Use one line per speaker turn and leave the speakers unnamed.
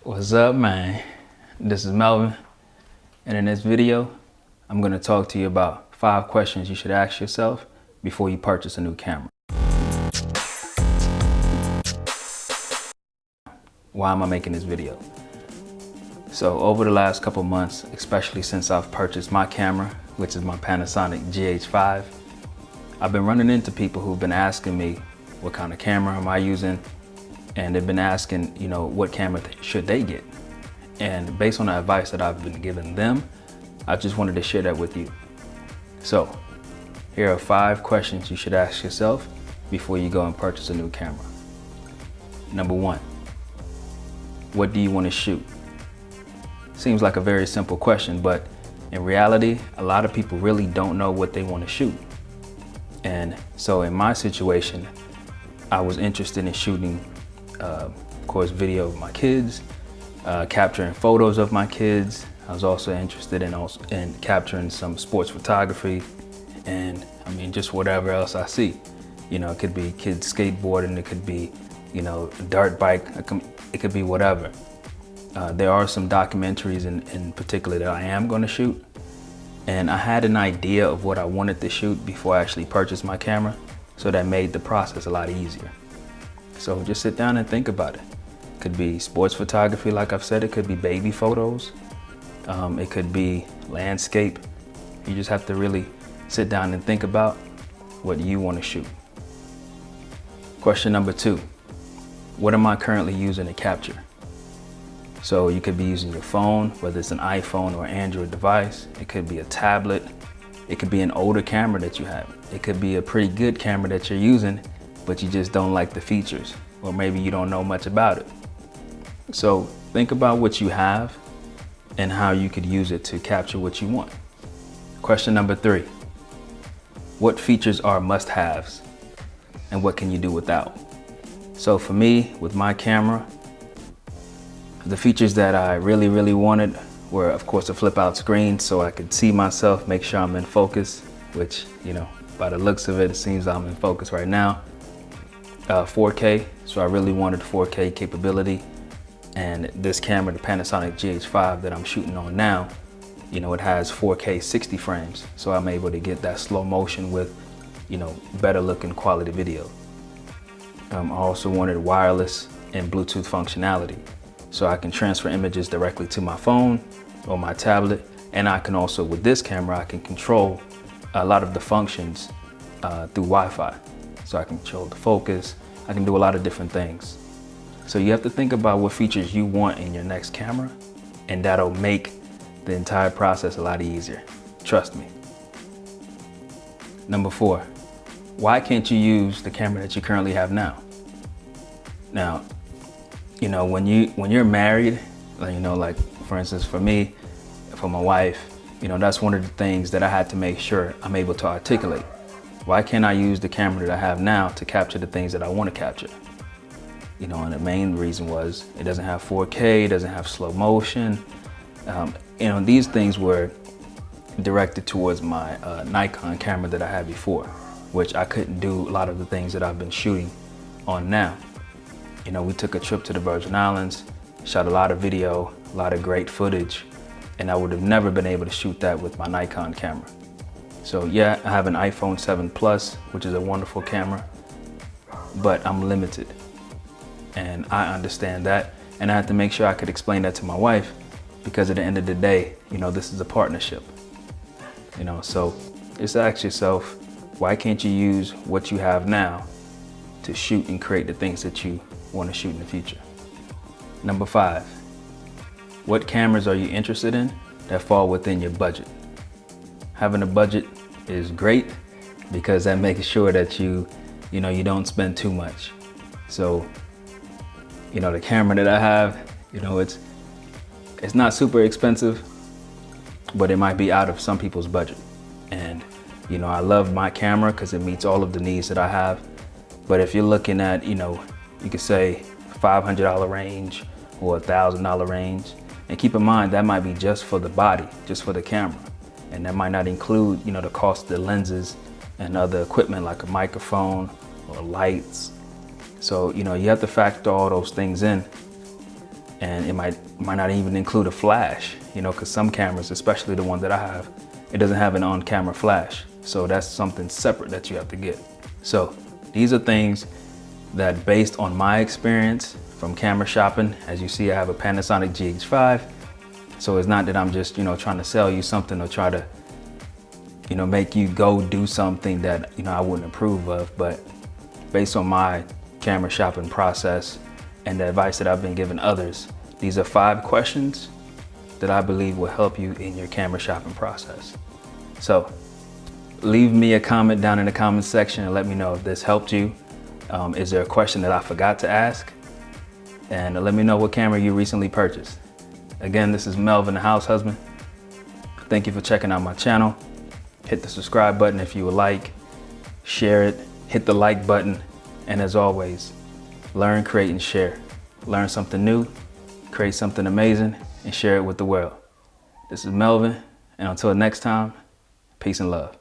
What's up, man? This is Melvin, and in this video, I'm going to talk to you about 5 questions you should ask yourself before you purchase a new camera. Why am I making this video? So over the last couple months, especially since I've purchased my camera, which is my Panasonic GH5, I've been running into people who've been asking me what kind of camera am I using, and they've been asking, what camera should they get? And based on the advice that I've been giving them, I just wanted to share that with you. So here are 5 questions you should ask yourself before you go and purchase a new camera. Number 1, what do you want to shoot? Seems like a very simple question, but in reality, a lot of people really don't know what they want to shoot. And so in my situation, I was interested in shooting, of course, video of my kids, capturing photos of my kids. I was also interested in capturing some sports photography, and I mean, just whatever else I see. It could be kids skateboarding, it could be, a dirt bike, it could be whatever. There are some documentaries in particular that I am going to shoot, and I had an idea of what I wanted to shoot before I actually purchased my camera, so that made the process a lot easier. So just sit down and think about it. It could be sports photography, like I've said, it could be baby photos, it could be landscape. You just have to really sit down and think about what you want to shoot. Question number 2, what am I currently using to capture? So you could be using your phone, whether it's an iPhone or Android device. It could be a tablet. It could be an older camera that you have. It could be a pretty good camera that you're using, but you just don't like the features, or maybe you don't know much about it. So think about what you have and how you could use it to capture what you want. Question number 3, what features are must-haves and what can you do without? So for me, with my camera, the features that I really wanted were, of course, a flip out screen so I could see myself, make sure I'm in focus, which, by the looks of it, it seems I'm in focus right now. 4K, so I really wanted 4K capability. And this camera, the Panasonic GH5 that I'm shooting on now, it has 4K 60 frames. So I'm able to get that slow motion with, better looking quality video. I also wanted wireless and Bluetooth functionality, so I can transfer images directly to my phone or my tablet. And I can also, with this camera, I can control a lot of the functions through Wi-Fi. So I can control the focus, I can do a lot of different things. So you have to think about what features you want in your next camera, and that'll make the entire process a lot easier. Trust me. Number 4, why can't you use the camera that you currently have now? Now, when you're married, like for instance, for me, for my wife, that's one of the things that I had to make sure I'm able to articulate. Why can't I use the camera that I have now to capture the things that I want to capture? And the main reason was it doesn't have 4K, it doesn't have slow motion. These things were directed towards my Nikon camera that I had before, which I couldn't do a lot of the things that I've been shooting on now. We took a trip to the Virgin Islands, shot a lot of video, a lot of great footage, and I would have never been able to shoot that with my Nikon camera. So yeah, I have an iPhone 7 Plus, which is a wonderful camera, but I'm limited. And I understand that, and I had to make sure I could explain that to my wife, because at the end of the day, this is a partnership. So just ask yourself, why can't you use what you have now to shoot and create the things that you want to shoot in the future? Number 5, what cameras are you interested in that fall within your budget? Having a budget is great because that makes sure that you don't spend too much. So, the camera that I have, it's not super expensive, but it might be out of some people's budget. And, I love my camera because it meets all of the needs that I have. But if you're looking at, you could say $500 range or $1,000 range, and keep in mind that might be just for the body, just for the camera. And that might not include, the cost of the lenses and other equipment like a microphone or lights. So, you have to factor all those things in. And it might not even include a flash, you know, because some cameras, especially the one that I have, it doesn't have an on-camera flash. So that's something separate that you have to get. So these are things that, based on my experience from camera shopping, as you see, I have a Panasonic GH5. So it's not that I'm just, you know, trying to sell you something or try to, you know, make you go do something that, you know, I wouldn't approve of, but based on my camera shopping process and the advice that I've been giving others, these are 5 questions that I believe will help you in your camera shopping process. So leave me a comment down in the comment section and let me know if this helped you. Is there a question that I forgot to ask? And let me know what camera you recently purchased. Again, this is Melvin, the house husband. Thank you for checking out my channel. Hit the subscribe button if you would like, share it, hit the like button, and as always, learn, create, and share. Learn something new, create something amazing, and share it with the world. This is Melvin, and until next time, peace and love.